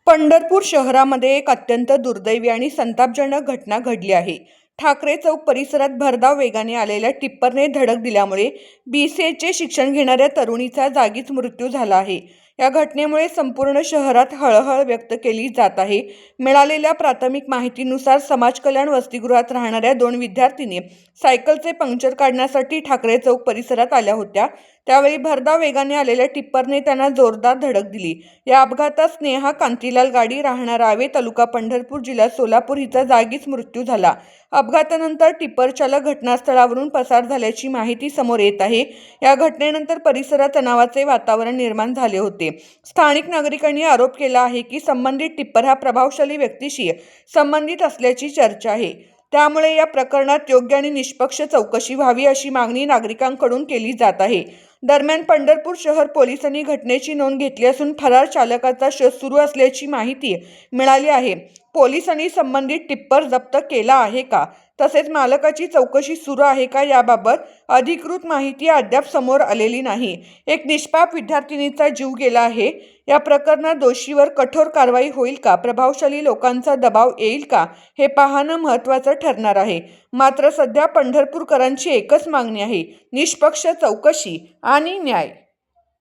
पंढरपूर शहरामध्ये एक अत्यंत दुर्दैवी आणि संतापजनक घटना घडली आहे. ठाकरे चौक परिसरात भरधाव वेगाने आलेल्या टिप्परने धडक दिल्यामुळे BCAचे शिक्षण घेणाऱ्या तरुणीचा जागीच मृत्यू झाला आहे. या घटनेमुळे संपूर्ण शहरात हळहळ व्यक्त केली जात आहे. मिळालेल्या प्राथमिक माहितीनुसार समाज कल्याण वसतिगृहात राहणाऱ्या 2 विद्यार्थिनी सायकलचे पंक्चर काढण्यासाठी ठाकरे चौक परिसरात आल्या होत्या. त्यावेळी भरधाव वेगाने आलेल्या टिप्परने त्यांना जोरदार धडक दिली. या अपघातात स्नेहा कांतीलाल गाडी, राहणार रावे, तालुका पंढरपूर, जिल्हा सोलापूर हिचा जागीच मृत्यू झाला. अपघातानंतर टिप्पर चालक घटनास्थळावरून पसार झाल्याची माहिती समोर येत आहे. या घटनेनंतर परिसरात तणावाचे वातावरण निर्माण झाले होते. स्थानिक नागरिकांनी आरोप केला आहे की संबंधित टिप्पर हा प्रभावशाली व्यक्तीशी संबंधित असल्याची चर्चा आहे. त्यामुळे या प्रकरणात योग्य आणि निष्पक्ष चौकशी व्हावी अशी मागणी नागरिकांकडून केली जात आहे. दरम्यान पंढरपूर शहर पोलिसांनी घटनेची नोंद घेतली असून फरार चालकाचा शोध सुरू असल्याची माहिती मिळाली आहे. पोलिसांनी संबंधित टिप्पर जप्त केला आहे का, तसेच मालकाची चौकशी सुरू आहे का याबाबत अधिकृत माहिती अद्याप समोर आलेली नाही. एक निष्पाप विद्यार्थिनीचा जीव गेला आहे. या प्रकरणात दोषीवर कठोर कारवाई होईल का, प्रभावशाली लोकांचा दबाव येईल का, हे पाहणं महत्त्वाचं ठरणार आहे. मात्र सध्या पंढरपूरकरांची एकच मागणी आहे, निष्पक्ष चौकशी आणि न्याय.